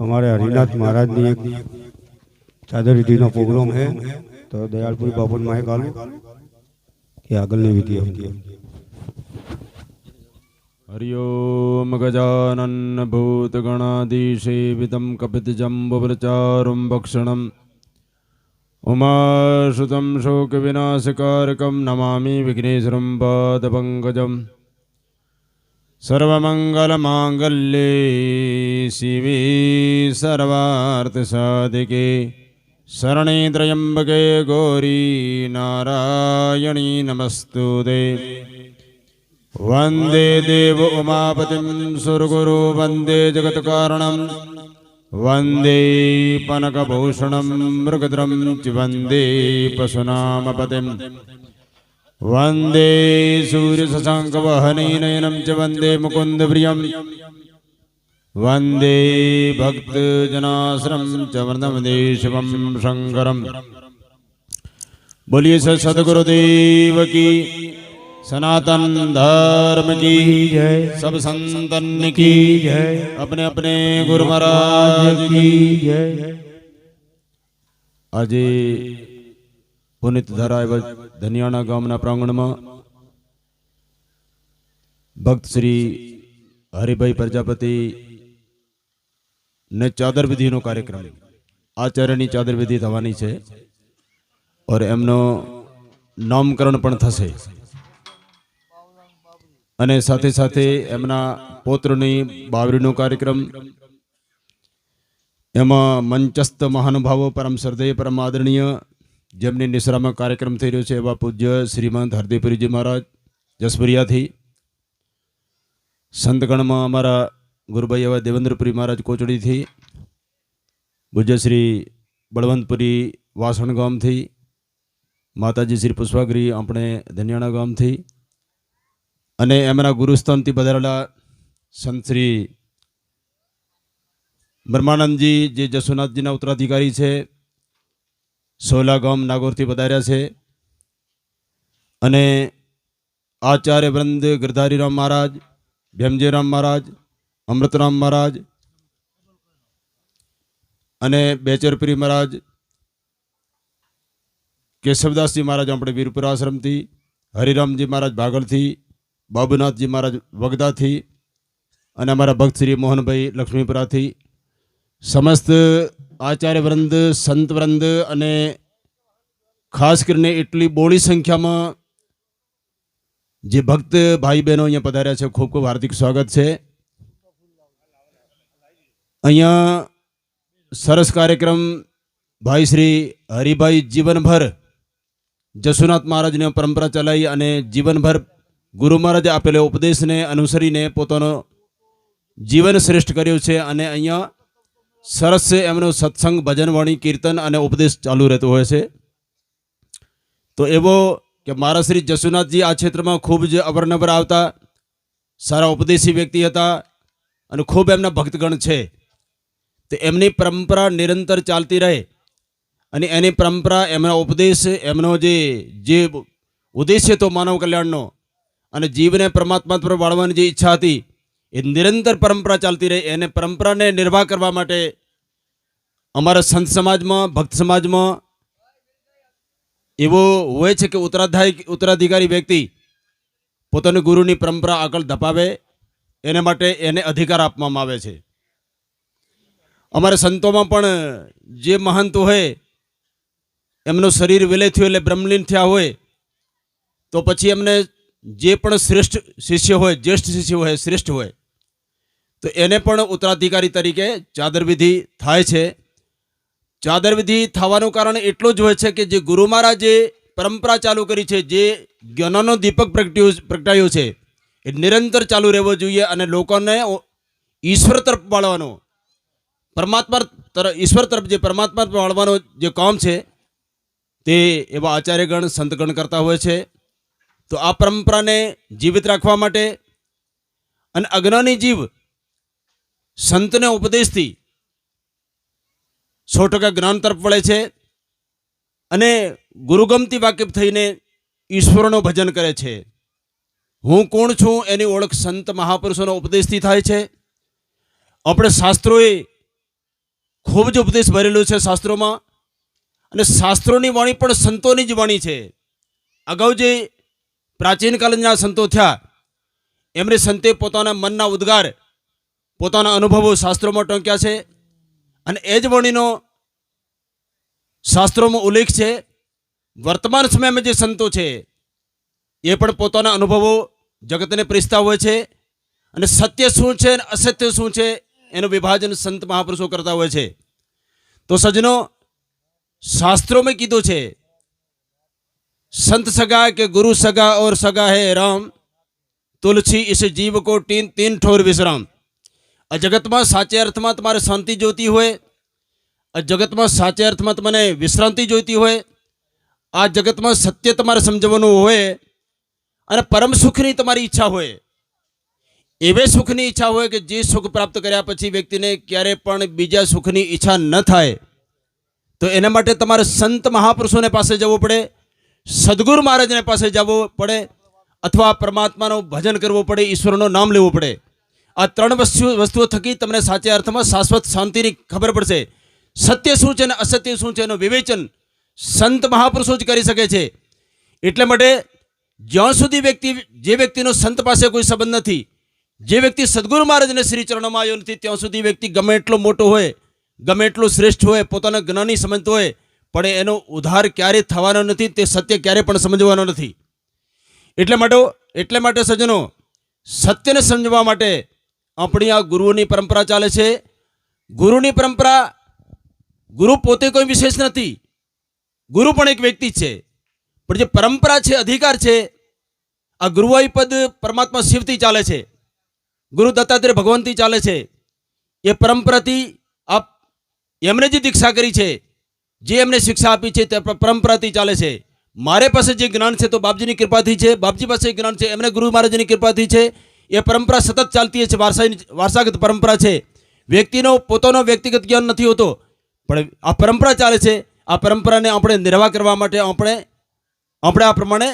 हमारे हरिनाथ महाराज ने एक चादर विधि नो प्रोग्राम है तो दयालपुरी बाबू माइक आलू कि आगल विधि होती है। हरिओम गजानन भूतगणाधीसेवितं कपितजम्बुप्रचारुं भक्षणम् उमासुतं शोकविनाशकारकं नमामि विघ्नेश्वरं पादपङ्कजम्। सर्वमङ्गलमाङ्गल्ये शिवे सर्वार्थसाधिके शरणे त्र्यम्बके गौरी नारायणी नमस्तुते। वंदे देव उमापतिं सुरगुरु वंदे जगत्कारणं वंदे पनकभूषणं मृगधरं च वंदे पशुनामपतिं वंदे सूर्यशशाङ्कवहनीनयनं च वंदे मुकुन्दप्रियं वंदे भक्तजनाश्रम च वन्दे शिवं शङ्करं। बोलिए सद्गुरुदेव की, सनातन धर्म की जय, सब संतन की जय, अपने अपने गुरु महाराज की जय। आज पुनित धारा एवं धनियाणा गामना प्रांगण में भक्त श्री हरिभाई प्रजापति ने चादर विधि नो कार्यक्रम आचार्य चादर विधि थवानी छे और एमनो नामकरण पण थशे અને સાથે સાથે એમના પૌત્રની બાવરીનો કાર્યક્રમ એમાં મંચસ્થ મહાનુભાવો પરમ શ્રદ્ધેય પરમ આદરણીય જેમની નિશ્રામાં કાર્યક્રમ થઈ રહ્યો છે એવા પૂજ્ય શ્રીમંત હરદેવપુરીજી મહારાજ જસપુરિયાથી, સંતગણમાં અમારા ગુરુભાઈ એવા દેવેન્દ્રપુરી મહારાજ કોચડીથી, પૂજ્ય શ્રી બળવંતપુરી વાસણ ગામથી, માતાજી શ્રી પુષ્પાગીરી આપણે ધનિયાણા ગામથી અને એમના ગુરુસ્થાનથી પધારેલા સંત શ્રી બ્રહ્માનંદજી જે જસુનાથજીના ઉત્તરાધિકારી છે, સોલા ગામ નાગોરથી પધાર્યા છે અને આચાર્ય વૃંદ ગિરધારીરામ મહારાજ, ભેમજીરામ મહારાજ, અમૃતરામ મહારાજ અને બેચરપુરી મહારાજ, કેશવદાસજી મહારાજ આપણે વીરપુર આશ્રમથી, હરિરામજી મહારાજ ભાગલથી, बाबूनाथजी महाराज वगदा थी और अमरा भक्त श्री मोहन भाई लक्ष्मीपुरा थी समस्त आचार्य वृंद संत वृंद अने खास करने एटली बोड़ी संख्या में जे भक्त भाई बहनों अँ पधार्या है खूब खूब हार्दिक स्वागत है। अँ सरस कार्यक्रम भाई श्री हरिभाई जीवनभर जसुनाथ महाराज ने परंपरा चलाई और जीवनभर गुरु महाराज आपेले उपदेश ने अनुसरीने पोतानो जीवन श्रेष्ठ कर्यो छे अने अहींया सरस से एमनो सत्संग भजन वाणी कीर्तन अने उपदेश चालू रहतो होय छे। तो एवो के मारा श्री जसुनाथ जी आ क्षेत्र में खूब ज अवरनवर आवता सारा उपदेशी व्यक्ति हता अने खूब एमना भक्तगण छे। तो एमनी परंपरा निरंतर चालती रहे अने एनी परंपरा एमना उपदेश एमनो जे उद्देश्य तो मानव कल्याणनो અને જીવને પરમાત્મા પર વાળવાની જે ઈચ્છા હતી એ નિરંતર પરંપરા ચાલતી રહી। એને પરંપરાને નિર્વાહ કરવા માટે અમારા સંત સમાજમાં ભક્ત સમાજમાં એવો હોય છે કે ઉત્તરાધિકારી વ્યક્તિ પોતાની ગુરુની પરંપરા આગળ ધપાવે એને માટે એને અધિકાર આપવામાં આવે છે। અમારા સંતોમાં પણ જે મહંતો હોય એમનું શરીર વિલય થયું એટલે બ્રહ્મલીન થયા હોય તો પછી એમને जे पण श्रेष्ठ शिष्य होय ज्येष्ठ शिष्य होय श्रेष्ठ होय तो एने पण उत्तराधिकारी तरीके चादर विधि थाय छे। चादर विधि थवानुं कारण एटलुं ज होय छे कि जे गुरु महाराजे परंपरा चालू करी छे, जे ज्ञाननो दीपक प्रगटायो छे ए निरंतर चालू रहेवो जोईए अने लोकोने ईश्वर तरफ वाळवानो परमात्मा तरफ ईश्वर तरफ जे परमात्मा तरफ वाळवानो जे काम छे ते एवा आचार्यगण संतगण करता होय छे। तो आ परंपरा ने जीवित रखवा माटे अने अज्ञानी जीव संत ने उपदेश थी 100% ज्ञान तरफ वळे छे अने गुरुगमती वाकिफ थईने ईश्वरनो भजन करे छे। हूँ कोण छूं एनी ओळख संत महापुरुषोनो उपदेशथी थाय छे। अपने शास्त्रोए ખૂબ જ ઉપદેશ ભરેલું છે શાસ્ત્રોમાં, અને શાસ્ત્રોની વાણી પણ સંતોની જ વાણી છે. અગાઉ જે પ્રાચીન કાળના સંતો થયા એમણે સંતે પોતાના મનના ઉદ્ગાર, પોતાના અનુભવો શાસ્ત્રોમાં ટોંક્યા છે, અને એ જ વાણીનો શાસ્ત્રોમાં ઉલ્લેખ છે. વર્તમાન સમયમાં જે સંતો છે એ પણ પોતાના અનુભવો જગતને પરીક્ષતા હોય છે, અને સત્ય શું છે અને અસત્ય શું છે એનું વિભાજન સંત મહાપુરુષો કરતા હોય છે. તો સજનો, શાસ્ત્રોમાં કીધું છે, संत सगा के गुरु सगा और सगा है राम, तुलसी इस जीव को तीन ठोर विश्राम. आ जगत में साचे अर्थ में तुम्हारे शांति जोती होय, आ जगत में साचे अर्थ में तमने विश्रांति जोती होय, आ जगत में सत्य तमारे समझવાનું હોય અને પરમ સુખની તમારી ઈચ્છા હોય, એવે સુખની ઈચ્છા હોય કે જે સુખ પ્રાપ્ત કર્યા પછી વ્યક્તિને ક્યારે પણ બીજા સુખની ઈચ્છા ન થાય, તો એના માટે તમારે સંત મહાપુરુષોને પાસે જવું પડે, સદગુરુ મહારાજને પાસે જવું પડે, અથવા પરમાત્માનું ભજન કરવું પડે, ઈશ્વરનું નામ લેવું પડે. આ ત્રણ વસ્તુઓ થકી તમને સાચા અર્થમાં શાશ્વત શાંતિની ખબર પડશે. સત્ય શું છે અને અસત્ય શું છે એનું વિવેચન સંત મહાપુરુષો જ કરી શકે છે. એટલે માટે જ્યાં સુધી જે વ્યક્તિનો સંત પાસે કોઈ સંબંધ નથી, જે વ્યક્તિ સદગુરુ મહારાજને શ્રી ચરણોમાં આવ્યો નથી, ત્યાં સુધી વ્યક્તિ ગમે એટલો મોટો હોય, ગમે એટલો શ્રેષ્ઠ હોય, પોતાના જ્ઞાની સમજતો હોય, પણ એનો ઉદ્ધાર ક્યારેય થવાનો નથી, તે સત્ય ક્યારે પણ સમજવાનો નથી. એટલે માટે સજ્જનો, સત્યને સમજવા માટે આપણી આ ગુરુઓની પરંપરા ચાલે છે. ગુરુની પરંપરા, ગુરુ પોતે કોઈ વિશેષ નથી, ગુરુ પણ એક વ્યક્તિ જ છે, પણ જે પરંપરા છે, અધિકાર છે, આ ગુરુવાઈ પદ પરમાત્મા શિવથી ચાલે છે, ગુરુ દત્તાત્રેય ભગવાનથી ચાલે છે. એ પરંપરાથી આપ એમણે જે દીક્ષા કરી છે, જે એમને શિક્ષા આપી છે, તે પરંપરાથી ચાલે છે. મારે પાસે જે જ્ઞાન છે તો બાપજીની કૃપાથી છે, બાપજી પાસે જ્ઞાન છે એમને ગુરુ મહારાજની કૃપાથી છે. એ પરંપરા સતત ચાલતી છે, વારસાગત પરંપરા છે. વ્યક્તિનો પોતાનો વ્યક્તિગત જ્ઞાન નથી હોતો, પણ આ પરંપરા ચાલે છે. આ પરંપરાને આપણે નિર્વાહ કરવા માટે આપણે આ પ્રમાણે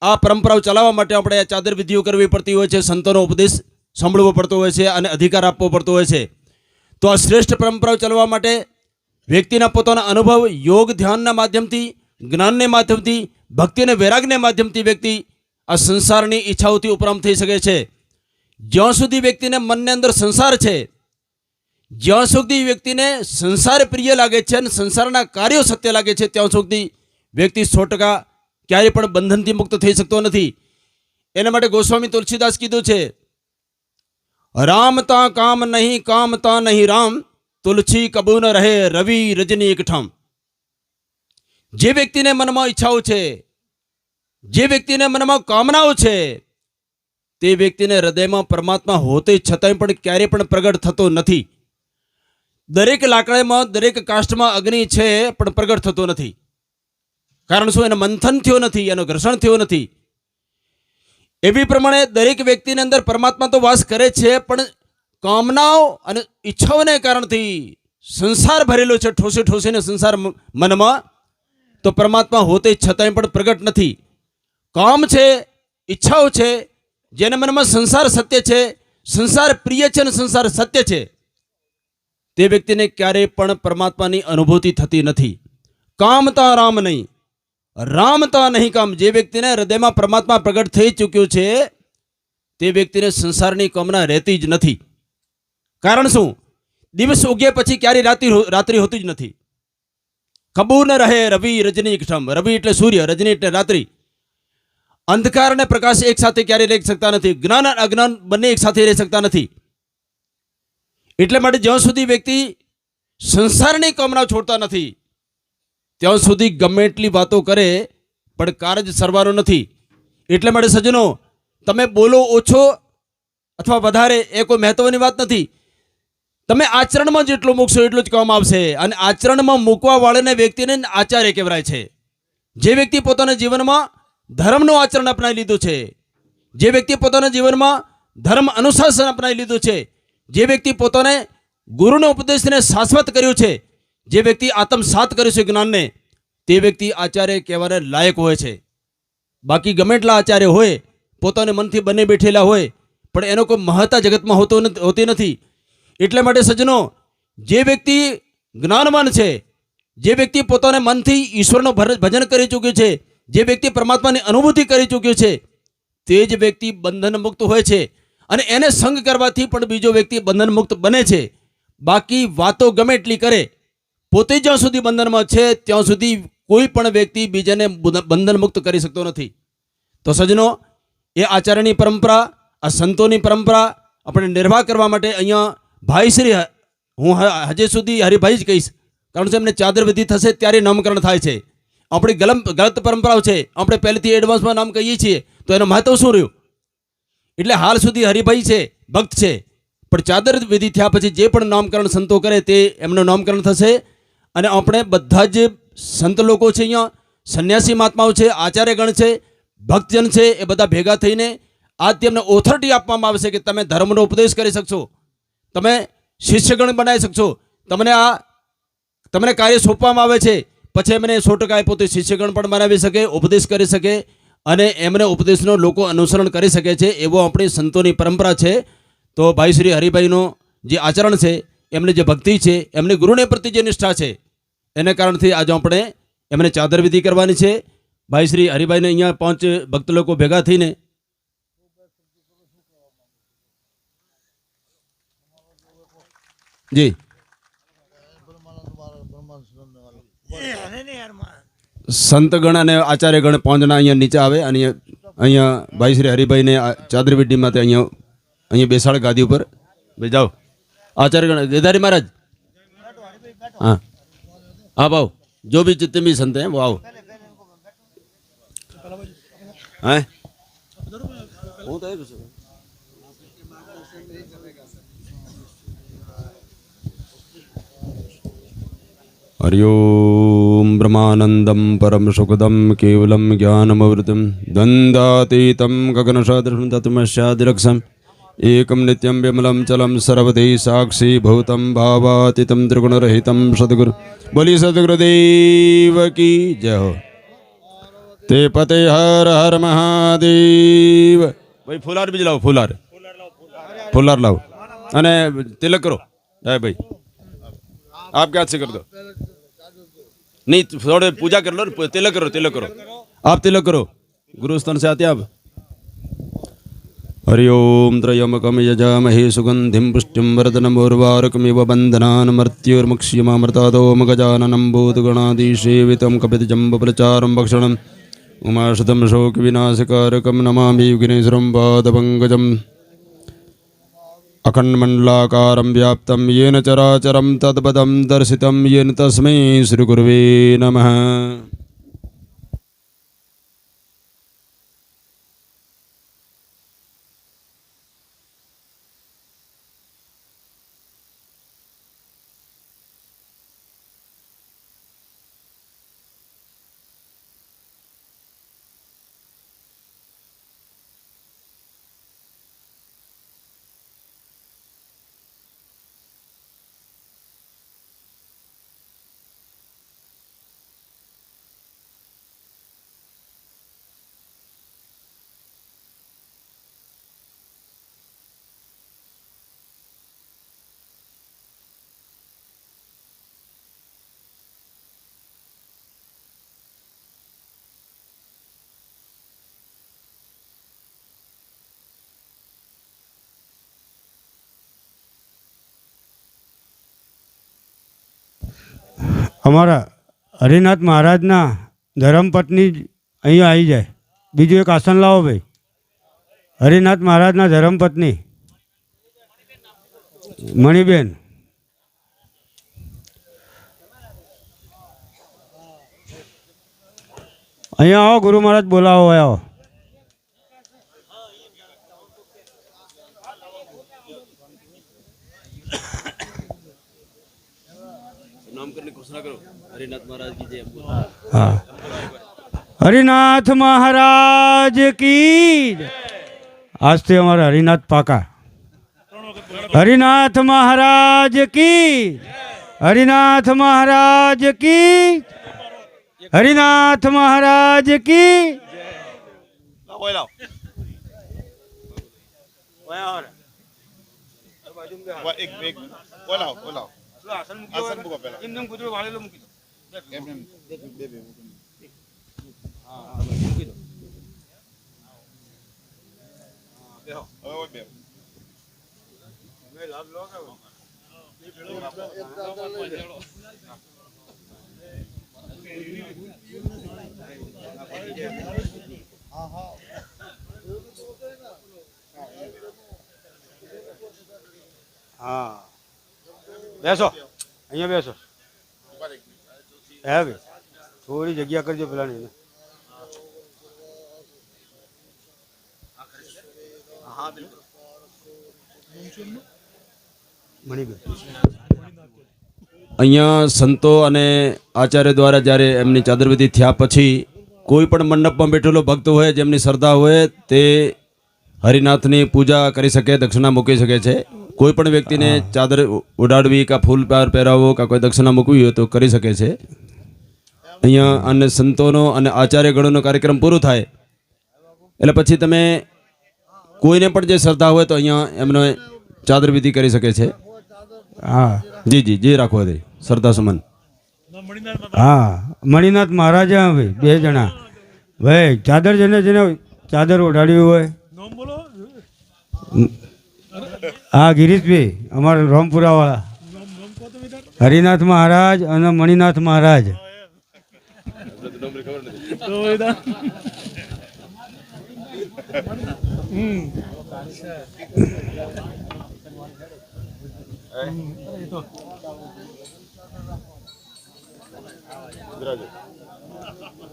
આ પરંપરાઓ ચલાવવા માટે આપણે આ ચાદર વિધિઓ કરવી પડતી હોય છે, સંતોનો ઉપદેશ સાંભળવો પડતો હોય છે અને અધિકાર આપવો પડતો હોય છે. તો આ શ્રેષ્ઠ પરંપરાઓ ચલાવવા માટે વ્યક્તિના પોતાના અનુભવ, યોગ, ધ્યાનના માધ્યમથી, જ્ઞાનને માધ્યમથી, ભક્તિ અને વૈરાગને માધ્યમથી વ્યક્તિ આ સંસારની ઈચ્છાઓથી ઉપરામ થઈ શકે છે. જ્યાં સુધી વ્યક્તિને મનની અંદર સંસાર છે, જ્યાં સુધી વ્યક્તિને સંસાર પ્રિય લાગે છે અને સંસારના કાર્યો સત્ય લાગે છે, ત્યાં સુધી વ્યક્તિ 100% ક્યારેય પણ બંધનથી મુક્ત થઈ શકતો નથી. એના માટે ગોસ્વામી તુલસીદાસ કીધું છે, રામતા કામ નહીં, કામતા નહીં રામ, તુલસી કબૂ ન રહે રવિ રજની એકઠામ. જે વ્યક્તિને મનમાં ઈચ્છાઓ છે, જે વ્યક્તિને મનમાં કામનાઓ છે, તે વ્યક્તિને હૃદયમાં પરમાત્મા હોતે છતાંય પણ ક્યારેય પણ પ્રગટ થતો નથી. દરેક લાકડામાં, દરેક કાષ્ટમાં અગ્નિ છે, પણ પ્રગટ થતો નથી. કારણ શું? એનો મંથન થયો નથી, એનો ઘર્ષણ થયો નથી. એવી પ્રમાણે દરેક વ્યક્તિની અંદર પરમાત્મા તો વાસ કરે છે, પણ કામનાઓ અને ઈચ્છાઓને કારણથી સંસાર ભરેલો છે, ઠોસીને સંસાર મનમાં, તો પરમાત્મા હોતે છતાંય પણ પ્રગટ નથી. કામ છે, ઈચ્છાઓ છે, જેના મનમાં સંસાર સત્ય છે, સંસાર પ્રિય છે અને સંસાર સત્ય છે, તે વ્યક્તિને ક્યારેય પણ પરમાત્માની અનુભૂતિ થતી નથી. કામતા રામ નહીં, રામતા નહીં કામ. જે વ્યક્તિને હૃદયમાં પરમાત્મા પ્રગટ થઈ ચૂક્યું છે, તે વ્યક્તિને સંસારની કામના રહેતી જ નથી. કારણ શું? દિવસ ઉગ્યા પછી ક્યારેય રાત્રિ હોતી જ નથી. કબૂ ન રહે રવિ રજની એકઠામ. રવિ એટલે સૂર્ય, રજની એટલે રાત્રિ. અંધકાર અને પ્રકાશ એક સાથે ક્યારેય રહી શકતા નથી. જ્ઞાન અને અજ્ઞાન બંને એક સાથે રહી શકતા નથી. એટલે માટે જ્યાં સુધી વ્યક્તિ સંસારની કામના છોડતા નથી, ત્યાં સુધી ગમે એટલી વાતો કરે પણ કાર્ય સરવાનું નથી. એટલે માટે સજ્જનો, તમે બોલો ઓછો અથવા વધારે એ કોઈ મહત્વની વાત નથી. તમે આચરણમાં જેટલું મૂકશો એટલું જ કામ આવશે. અને આચરણમાં મૂકવા વાળાને વ્યક્તિને આચાર્ય કહેવાય છે. જે વ્યક્તિ પોતાના જીવનમાં ધર્મનું આચરણ અપનાવી લીધું છે, જે વ્યક્તિ પોતાના જીવનમાં ધર્મ અનુશાસન અપનાવી લીધું છે, જે વ્યક્તિ પોતાને ગુરુના ઉપદેશને શાશ્વત કર્યું છે, જે વ્યક્તિ આત્મસાત કર્યું છે જ્ઞાનને, તે વ્યક્તિ આચાર્ય કહેવાને લાયક હોય છે. બાકી ગમે એટલા આચાર્ય હોય, પોતાને મનથી બને બેઠેલા હોય, પણ એનો કોઈ મહત્તા જગતમાં હોતી નથી. એટલે માટે સજ્જનો, જે વ્યક્તિ જ્ઞાનવાન છે, જે વ્યક્તિ પોતાને મનથી ઈશ્વરનું ભજન કરી ચૂક્યું છે, જે વ્યક્તિ પરમાત્માની અનુભૂતિ કરી ચૂક્યો છે, તે જ વ્યક્તિ બંધન મુક્ત હોય છે. અને એને સંગ કરવાથી પણ બીજો વ્યક્તિ બંધન મુક્ત બને છે. બાકી વાતો ગમે એટલી કરે, પોતે જ્યાં સુધી બંધનમાં છે ત્યાં સુધી કોઈ પણ વ્યક્તિ બીજાને બંધન મુક્ત કરી શકતો નથી. તો સજ્જનો, એ આચાર્યની પરંપરા, આ સંતોની પરંપરા આપણે નિર્વાહ કરવા માટે અહીંયા ભાઈશ્રી, હું હજી સુધી હરિભાઈ જ કહીશ, કારણ કે એમને ચાદર વિધિ થશે ત્યારે નામકરણ થાય છે. આપણી ગલત પરંપરાઓ છે, આપણે પહેલેથી એડવાન્સમાં નામ કહીએ છીએ, તો એનું મહત્વ શું રહ્યું? એટલે હાલ સુધી હરિભાઈ છે, ભક્ત છે, પણ ચાદર વિધિ થયા પછી જે પણ નામકરણ સંતો કરે તે એમનું નામકરણ થશે. અને આપણે બધા જ સંત લોકો છે, અહીંયા સંન્યાસી મહાત્માઓ છે, આચાર્યગણ છે, ભક્તજન છે, એ બધા ભેગા થઈને આજ તેમને ઓથોરિટી આપવામાં આવશે કે તમે ધર્મનો ઉપદેશ કરી શકશો, તમે શિષ્યગણ બનાવી શકશો, તમને કાર્ય સોંપવામાં આવે છે. પછી એમને 100% પોતે શિષ્યગણ પણ બનાવી શકે, ઉપદેશ કરી શકે અને એમને ઉપદેશનો લોકો અનુસરણ કરી શકે છે. એવો આપણી સંતોની પરંપરા છે. તો ભાઈ શ્રી હરિભાઈનો જે આચરણ છે, એમની જે ભક્તિ છે, એમની ગુરુને પ્રતિ જે નિષ્ઠા છે, એને કારણથી આજે આપણે એમને ચાદર વિધિ કરવાની છે. ભાઈ શ્રી હરિભાઈને અહીંયા 5 ભક્ત લોકો ભેગા થઈને જી સંતગણ અને આચાર્યગણ 5 જણા અહીંયા નીચે આવે અને અહીંયા ભાઈ શ્રી હરિભાઈને ચાદર વિધિ માટે અહીંયા બેસાડ ગાદી ઉપર. ભાઈ જાઓ, आचार्यगण गेदारी महाराज, हाँ हाँ भाव, जो भी जितने भी संत हैं वो आओ. हैं हरिओम ब्रह्मानंदम परम सुखदम केवलम ज्ञानमवृतम द्वंद्वातीतम गगनसदृशं तत्मस्यादिलक्षम् एकम नित्यं विमलं चलं सर्वदे साक्षी भूतं भावातीतं त्रिगुणरहितं सद्गुरु बोली सद्गुरुदेव की जय हो. ते पते हर हर महादेव. भाई फुलार बीज लाओ, फुलार लाओ अने तिलक करो. है भाई आपके हाथ से कर दो. नहीं थोड़े पूजा कर लो, तिलक करो. आप तिलक करो, गुरु स्थान से आते आप. हरिओम त्रयंबकं यजामहे सुगंधिं पुष्टिं वर्धनम् उर्वारुकमिव बन्धनान् मर्त्योर्मुक्ष्यमामृतादोम गजाननं भूतगणादिसेवितं कपितजम्बप्रचारं भक्षणम् उमाशतं शोकविनाशकारकं नमामि विघ्नेश्वरं पादपङ्कजम्. अखण्डमण्डलाकारं व्याप्तं येन चराचरं तत्पदं दर्शितं येन तस्मै श्रीगुरुवे नमः. અમારા હરિનાથ મહારાજના ધર્મપત્ની અહીંયા આવી જાય. બીજું એક આસન લાવો ભાઈ. હરિનાથ મહારાજના ધર્મપત્ની મણિબેન. અહીંયા આવો, ગુરુ મહારાજ બોલાવો. આવો. हाँ, हरिनाथ महाराज की. आज से हमारा हरिनाथ पाका. हरिनाथ महाराज की, हरिनाथ महाराज की, हरिनाथ महाराज की. एक बोलाओ હા બેસો, અહીંયા બેસો. હે ભાઈ થોડી જગ્યા કરજો પેલા ને. અહીંયા સંતો અને આચાર્ય દ્વારા જ્યારે એમની ચાદરવિધિ થયા પછી કોઈ પણ મંડપમાં બેઠેલો ભક્ત હોય જેમની શ્રદ્ધા હોય તે હરિનાથની પૂજા કરી શકે, દક્ષિણા મૂકી શકે છે. કોઈ પણ વ્યક્તિને ચાદર ઉડાડવી કાં ફૂલ પાર પહેરાવવો કાં કોઈ દક્ષિણા મૂકવી હોય તો કરી શકે છે. અહીંયા અને સંતોનો અને આચાર્ય ગણોનો કાર્યક્રમ પૂરો થાય એટલે પછી તમે કોઈને પણ જે શ્રદ્ધા હોય તો અહીંયા એમનો ચાદર વિધિ કરી શકે છે. હા જી જી જી રાખો દે શ્રદ્ધા સુમન. હા મણિનાથ મહારાજ ભાઈ 2 જણા ભાઈ ચાદર જેને જેને ચાદર ઓઢાડવી હોય. હા ગિરીશભાઈ અમારા રામપુરા વાળા હરિનાથ મહારાજ અને મણિનાથ મહારાજ.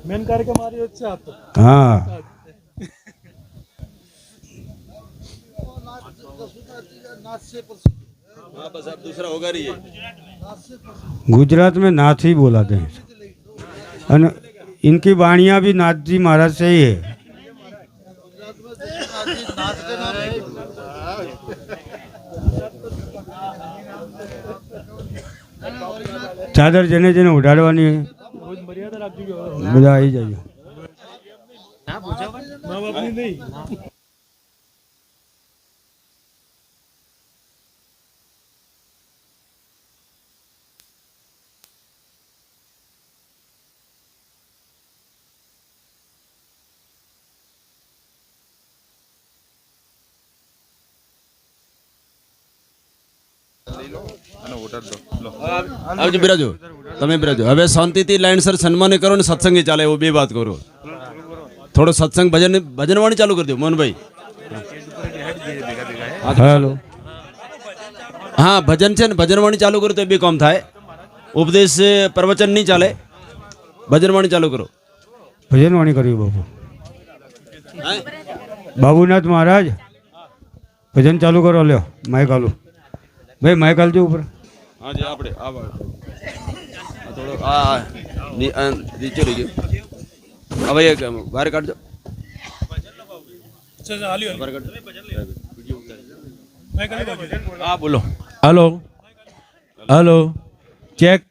मेन कार्यक्रम आ रही है आप तो हाँ बस अब दूसरा होगा रही है. गुजरात में नाथ ही बोलाते हैं और इनकी वाणियाँ भी नाथ जी महाराज से ही है. ચાદર જેને જેને ઉડાડવાની બધા આવી જાય. આવજો બિરાજો, તમે બિરાજો. હવે શાંતિથી લાઈનસર સન્માન કરો ને સત્સંગી ચાલે એવું 2 વાત કરો. થોડો સત્સંગ ભજનવાણી ચાલુ કરી દો મોહનભાઈ. હેલો હા ભજન છે ને ભજનવાણી ચાલુ કરો તો 2 કામ થાય. ઉપદેશ પ્રવચન નહીં ચાલે, ભજનવાણી ચાલુ કરો. ભજનવાણી કરવી બાપુ. બાબુનાથ મહારાજ ભજન ચાલુ કરો. લ્યો માઇક આલો ભાઈ, માઇક આલજો ઉપર. હા જી આપણે થોડો આ નીચે રહી ગયો. હવે એક બહાર કાઢજો. હા બોલો. Hello hello check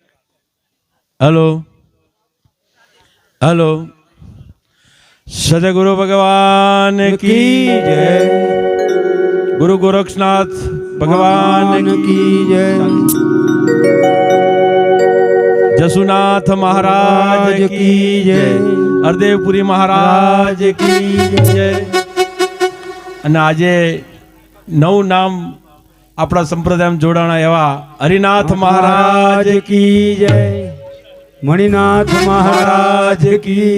hello hello सदगुरु भगवान की जय, गुरु गोरक्षनाथ भगवान की जय, जसुनाथ महाराज की जय, हरदेवपुरी महाराज की जय. અને આજે નવું નામ આપણા સંપ્રદાયમાં જોડાણા એવા હરિનાથ મહારાજ કી જય, મણિનાથ મહારાજ કી